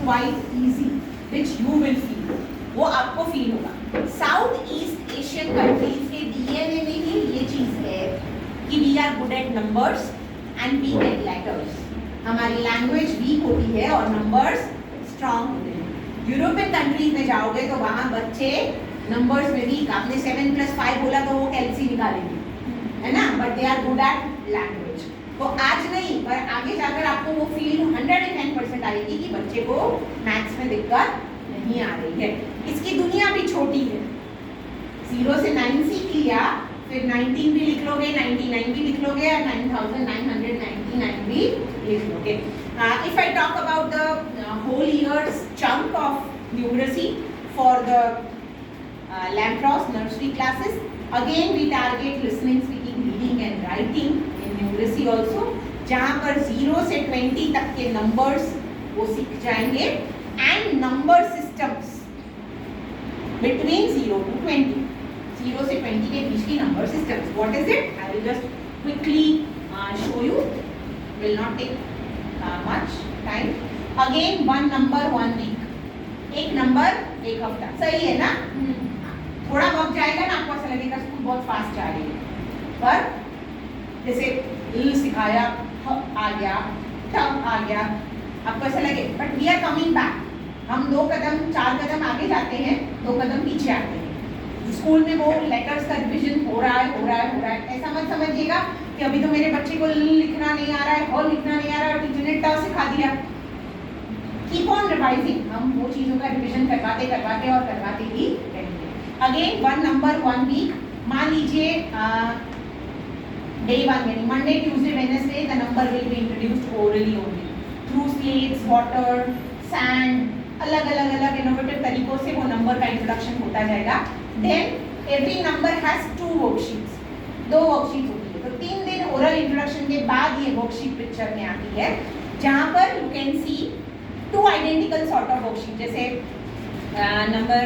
Quite easy which you will feel, वो आपको feel होगा। साउथ ईस्ट एशियन कंट्रीज के डीएनए में ही ये चीज है कि we are good at numbers and weak at letters. हमारी लैंग्वेज वीक होती है और नंबर्स स्ट्रांग होते हैं। यूरोपियन कंट्रीज में जाओगे तो वहाँ बच्चे नंबर्स में वीक, आपने 7 + 5 बोला तो वो कैलसी निकालेंगे, है ना, but they are good at language. तो आज नहीं पर आगे जाकर आपको वो फील 110% आएगी कि बच्चे को मैथ्स में दिक्कत नहीं आ रही है। इसकी दुनिया भी छोटी है, 0 से 9 सीख लिया, फिर 19 भी लिख लोगे, 99 भी लिख लोगे और 9999 भी लिख लोगे। If I talk about the whole year's chunk of numeracy for the Lampros nursery classes, again we target listening, speaking, reading and writing in numeracy also, जहाँ पर 0 से 20 तक के numbers वो सीख जाएंगे and number systems between 0 to 20, 0 से 20 के बीच की number systems. What is it? I will just quickly show you. Will not take much time. Again, one number, 1 week. एक नंबर, एक हफ्ता, सही है ना? थोड़ा वक्त जाएगा ना, आपको ऐसा लगेगा स्कूल बहुत फास्ट जा रही है, पर जैसे ल सिखाया, ह आ गया, ट आ गया, आपको ऐसा लगे, but we are coming back. हम 2 कदम 4 कदम आगे जाते हैं, 2 कदम पीछे आते हैं। स्कूल में वो लेटर्स का रिविजन हो रहा है, ऐसा मत समझिएगा कि अभी तो मेरे बच्चे को लिखना नहीं आ रहा है, ह लिखना नहीं आ रहा है और टीचर ने ट सिखा दिया। कीप ऑन रिवाइजिंग, हम वो चीज़ों का रिविजन करवाते ही रहेंगे। अगेन 1 नंबर 1 वीक, मान लीजिए डे 1 यानी Monday Tuesday Wednesday the number will be introduced orally only through slates, water, sand, अलग इनोवेटिव तरीकों से वो नंबर का इंट्रोडक्शन होता जाएगा। Then every number has 2 worksheets, 2 worksheet होती है। तो 3 दिन ओरल इंट्रोडक्शन के बाद ये वर्कशीट पिक्चर में आती है, जहाँ पर you can see 2 identical sort of worksheet. जैसे नंबर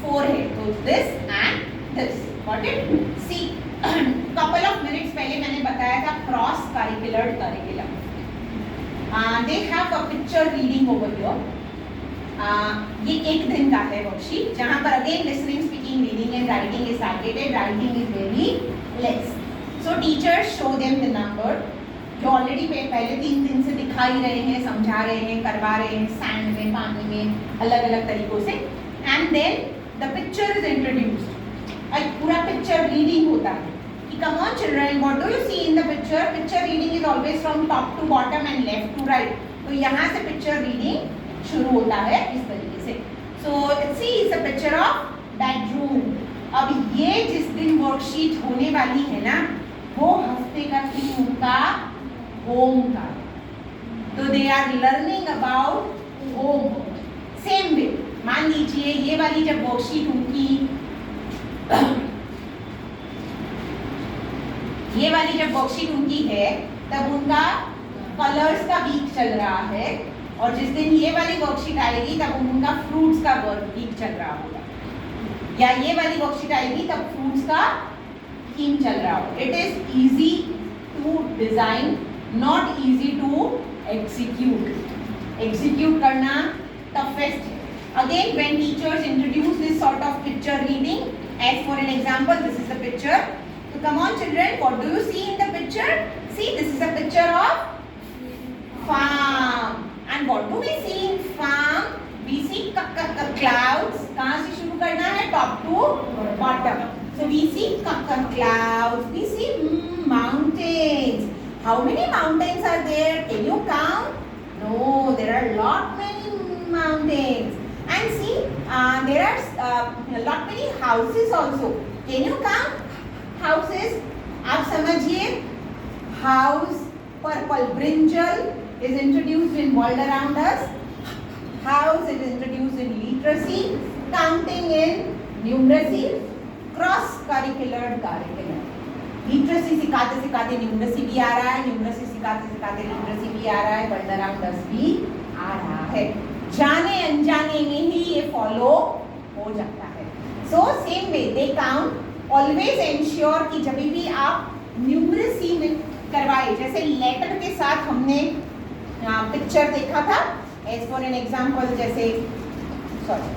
4 है तो this and this, got it? See couple of minutes पहले मैंने बताया था cross curricular curriculum, they have a picture reading over here. ये 1 दिन का है वर्कशीट, जहाँ पर again listening, speaking, reading and writing is targeted, writing is very less. So teachers show them the number जो ऑलरेडी पहले 3 दिन से दिखा ही रहे हैं, समझा रहे हैं, करवा रहे हैं, सैंड में, पानी में, अलग तरीकों से। And then the picture is introduced, पूरा पिक्चर रीडिंग होता है कि come on children, what do you see in the picture? Picture reading is always from top to bottom and left to right. तो यहाँ से पिक्चर रीडिंग शुरू होता है इस तरीके से। So see is a picture of bedroom. अब ये जिस दिन वर्कशीट होने वाली है ना, वो हफ्ते का थीम उनका होम का, तो they are learning about home. Same way मान लीजिए ये वाली जब वर्कशीट उनकी ये वाली जब वर्कशीट उनकी है तब उनका कलर्स का वीक चल रहा है, और जिस दिन ये वाली वर्कशीट आएगी तब उनका फ्रूट्स का वीक चल रहा होगा, या ये वाली वर्कशीट आएगी तब फ्रूट्स का थीम चल रहा होगा। It is easy to design, not easy to execute. Execute करना टफेस्ट है। Again when teachers introduce this sort of picture reading, as for an example this is the picture. So come on children, what do you see in the picture? See, this is a picture of farm. And what do we see in farm? We see clouds. कहाँ से शुरू करना है? Top to bottom. So we see clouds. We see mountains. How many mountains are there? Can you count? No, there are many mountains. And see, there are many houses also. Can you count? Houses, आप समझिए, house, purple brinjal is introduced in world around us. House is introduced in literacy, counting in numeracy, cross curricular curriculum. Literacy सिखाते सिखाते numeracy भी आ रहा है, numeracy सिखाते सिखाते literacy भी आ रहा है, world around us भी आ रहा है। जाने अनजाने में ही ये follow हो जाता है। So same way they count. Always ensure कि जब भी आप न्यूमरेसी में करवाए, जैसे लेटर के साथ हमने पिक्चर देखा था, एज फॉर एन एग्जाम्पल, जैसे सॉरी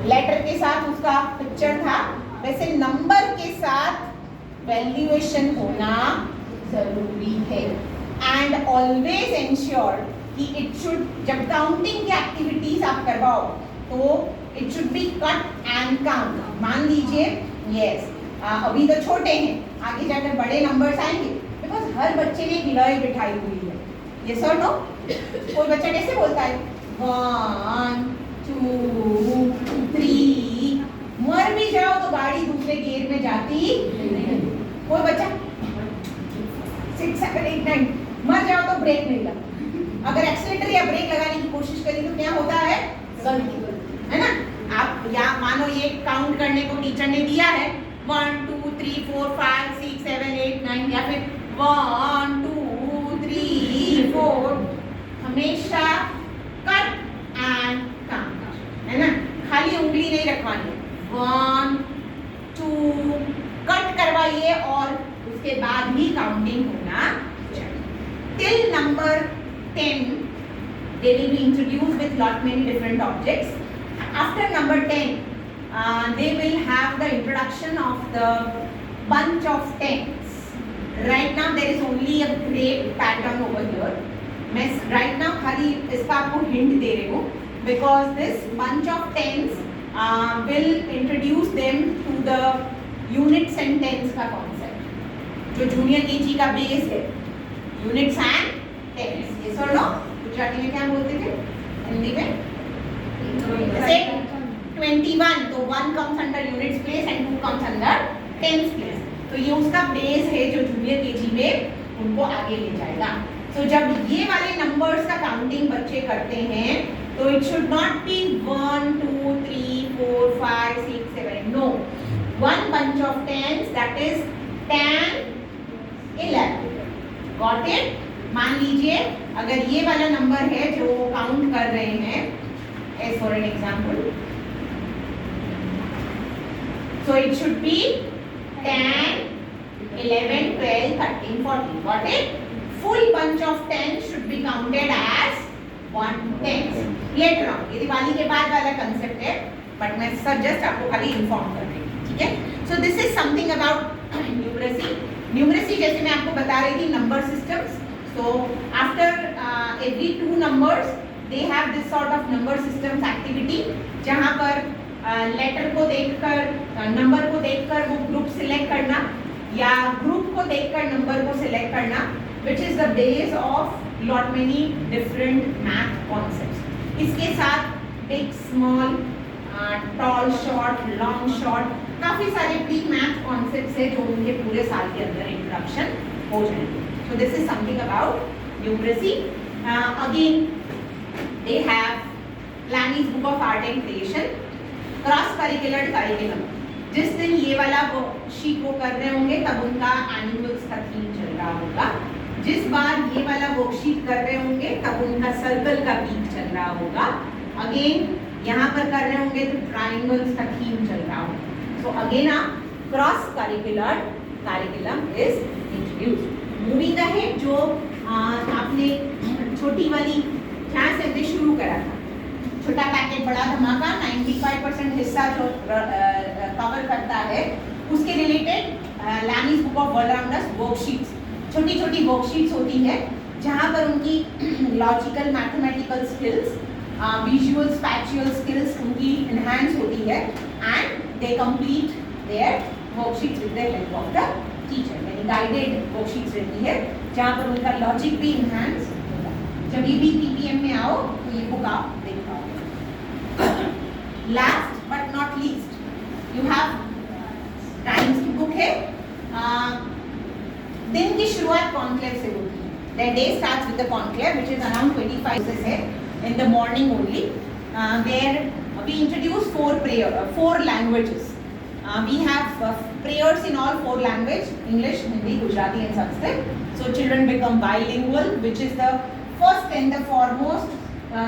लेटर के साथ उसका पिक्चर था, वैसे नंबर के साथ वैल्यूएशन होना जरूरी है। एंड ऑलवेज एंश्योर कि इट शुड, जब काउंटिंग की एक्टिविटीज आप करवाओ तो it should B cut and count. मान लीजिए यस अभी तो छोटे हैं, आगे जाकर बड़े नंबर्स आएंगे, बिकॉज हर बच्चे ने गिलोय बिठाई हुई है, यस और नो? कोई बच्चा कैसे बोलता है 1 2 3, मर भी जाओ तो गाड़ी दूसरे गियर में जाती नहीं। कोई बच्चा 6 7 8 9 मर जाओ तो ब्रेक नहीं लगा, अगर एक्सीलेटर या ब्रेक लगाने की कोशिश करी तो क्या होता है, गलती, है ना? आप या मानो ये काउंट करने को टीचर ने दिया है 1 2 3 4 5 6 7 8 9, या फिर 1 2 3 4, हमेशा कट एंड काउंट, है ना? खाली उंगली नहीं रखवानी, 1 2 कट करवाइए और उसके बाद ही काउंटिंग होना चाहिए। Till number 10 they will be introduced with lot many different objects. After number 10 they will have the introduction of the bunch of tens. Right now there is only a gray pattern over here. मैं right now खाली इसका आपको hint दे रही हूँ, because this bunch of tens will introduce them to the units and tens का concept, जो junior KG का base है, units and tens, yes or no? Gujarati में क्या बोलते थे, हिंदी में? जैसे 21 तो 1 comes under units place and 2 comes under tens place, तो ये उसका बेस है जो जूनियर केजी में उनको आगे ले जाएगा। तो जब ये वाले नंबर्स का काउंटिंग बच्चे करते हैं तो it should not be 1 2 3 4 5 6 7, no, one bunch of tens, that is 10 11, got it? मान लीजिए अगर ये वाला नंबर है जो काउंट कर रहे हैं, as for an example, so it should be 10 11 12 13 14, got it? Full bunch of 10 should be counted as 1 10 later on। ये दिवाली के बाद वाला कंसेप्ट है, बट मैं सब जस्ट आपको खाली इन्फॉर्म कर रही हूँ, ठीक है? So this is something about numeracy. Numeracy जैसे मैं आपको बता रही थी, number systems. So after every 2 numbers they have this sort of number systems activity, जहाँ पर लेटर को देखकर, नंबर को देखकर वो ग्रुप सिलेक्ट करना या ग्रुप को देखकर नंबर को सिलेक्ट करना, which is the base of lot many different math concepts. इसके साथ big, small, tall, short, long, short, काफी सारे प्री मैथ कॉन्सेप्ट्स है जो उनके पूरे साल के अंदर इंट्रोडक्शन हो जाएंगे। So this is something about numeracy. Again, they have Lanny's Book of Art and Creation, cross curricular curriculum. जिस दिन ये वाला वर्कशीट वो कर रहे होंगे तब उनका एनिमल्स का थीम चल रहा होगा, जिस बार ये वाला वर्कशीट कर रहे होंगे तब उनका सर्कल का पीक चल रहा होगा, अगेन यहाँ पर कर रहे होंगे तो ट्राइंगल्स का थीम चल रहा होगा। So again cross curricular curriculum is introduced. Moving ahead, जो आपने छोटी वाली क्लास से शुरू करा था, छोटा पैकेट बड़ा धमाका, 95% हिस्सा जो कवर करता है, उसके related laney's book of all-rounders worksheets, छोटी छोटी वर्कशीट्स होती है जहाँ पर उनकी logical mathematical skills, visual spatial skills उनकी इन्हांस होती है, and they complete their worksheets with the help of the teacher. यानी गाइडेड वर्कशीट्स रहती है जहाँ पर उनका लॉजिक भी इन्हांस होगा। जब ये भी पीपीएम में आओ तो ये बुक आप देख पाओगे। Last but not least, you have times की बुक है। दिन की शुरुआत कॉन्क्लेव से होती है। The day starts with the conclave, which is around 25 है, in the morning only. Where we introduce 4 languages. We have prayers in all 4 languages: English, Hindi, Gujarati, and Sanskrit. So children become bilingual, which is the first and the foremost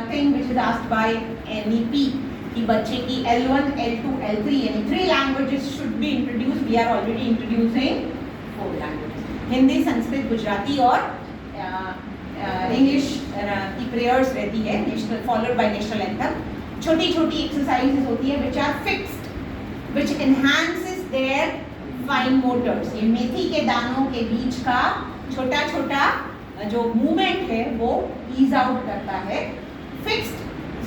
thing which is asked by NEP. कि बच्चे की L1, L2, L3 यानी 3 languages should be introduced. We are already introducing 4 languages: Hindi, Sanskrit, Gujarati और English की prayers रहती है, national followed by national anthem. छोटी छोटी एक्सरसाइजेस होती है which are fixed, which enhances their fine motors. ये मेथी के दानों के बीच का छोटा छोटा जो मूवमेंट है वो ईज आउट करता है. Fixed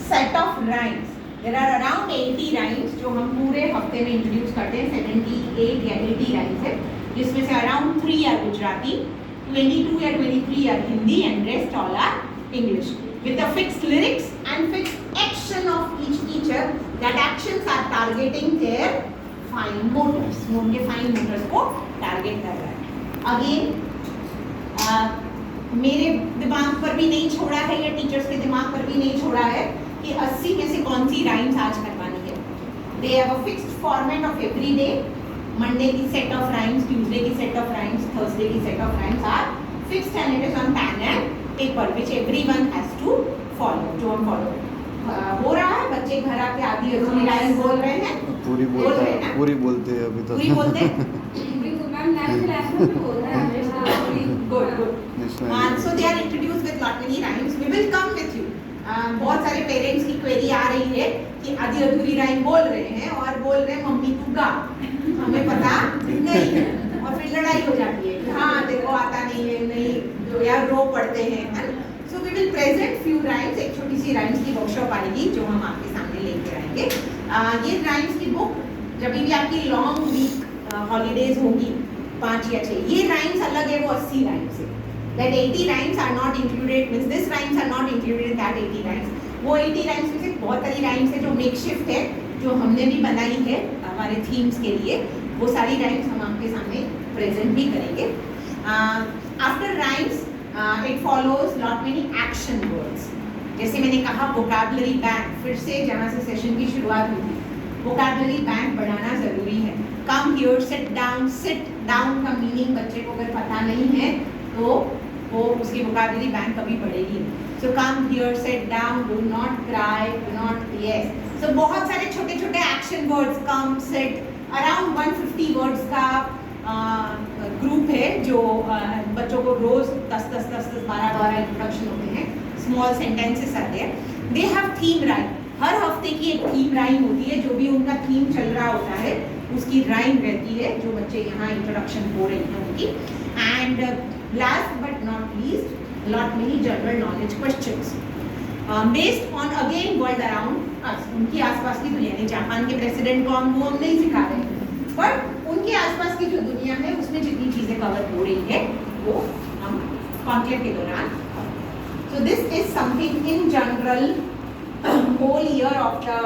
set of rhymes, there are around 80 rhymes जो हम पूरे हफ्ते में इंट्रोड्यूस करते हैं. 78 या 80 राइम्स है, जिसमें से अराउंड 3 आर गुजराती, 22 या 23 are Hindi and rest all are English, with the fixed lyrics and fixed action of each teacher. That actions are targeting their fine motors. वो उनके fine motors को target कर रहा है. Again, मेरे दिमाग पर भी नहीं छोड़ा है या टीचर्स के दिमाग पर भी नहीं छोड़ा है कि 80 में से कौन सी राइम्स आज करवानी है. They have a fixed format of every day. Monday की set of rhymes, Tuesday की set of rhymes, Thursday की set of rhymes are fixed and it is on pen and paper which everyone has to follow. जो हम follow हो रहा है. बच्चे घर आके आधी अधूरी लाइन बोल रहे हैं. पूरी बोलते हैं अभी तो. पूरी बोलते हैं. Good, good. So they are introduced with lot many rhymes. We will come with you. बहुत सारे पेरेंट्स की क्वेरी आ रही है कि आधी अधूरी राइम बोल रहे हैं और बोल रहे हैं मम्मी तू गा, हमें पता नहीं है, और फिर लड़ाई हो जाती है कि हाँ देखो आता नहीं है, नहीं जो यार रो पड़ते हैं. So we will present few rhymes. एक छोटी सी राइम्स की वर्कशॉप आएगी जो हम आपके सामने लेके आएंगे. ये राइम्स की बुक जब भी आपकी लॉन्ग वीक हॉलीडेज होगी 5 या 6, ये राइम्स अलग है वो 80 राइम्स है. That 80 rhymes are not included, means this rhymes are not included in that 80 rhymes. वो 80 rhymes में से बहुत सारी rhymes है जो makeshift है, जो हमने भी बनाई है हमारे themes के लिए. वो सारी rhymes हम आपके सामने present भी करेंगे. After rhymes, it follows lot many action words. जैसे मैंने कहा vocabulary bank, फिर से जहाँ से session की शुरुआत हुई थी, vocabulary bank बढ़ाना ज़रूरी है. Come here, sit down का meaning बच्चे को अगर पता नहीं है तो वो उसकी वोकैबुलरी बैंक कभी बढ़ेगी. So come here, sit down, do not cry, do not yes. So बहुत सारे छोटे छोटे action words, come, sit, around 150 words का ग्रुप है जो बच्चों को रोज 10 12 इंट्रोडक्शन होते हैं. स्मॉल सेंटेंसेस आते हैं. They have theme rhyme. हर हफ्ते की एक थीम राइम होती है. जो भी उनका थीम चल रहा होता है उसकी राइम रहती है जो बच्चे यहाँ इंट्रोडक्शन हो रही है उनकी. And last but not least, lot many general knowledge questions based on again world around us. उनकी आसपास की दुनिया नहीं. जापान के प्रेसिडेंट को हम नहीं सिखा रहे हैं, पर उनके आसपास की जो दुनिया है उसमें जितनी चीजें कवर हो रही है वो हम कॉन्क्लेव के दौरान. So this is something in general whole year of the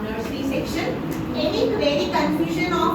nursery section. Any query, confusion of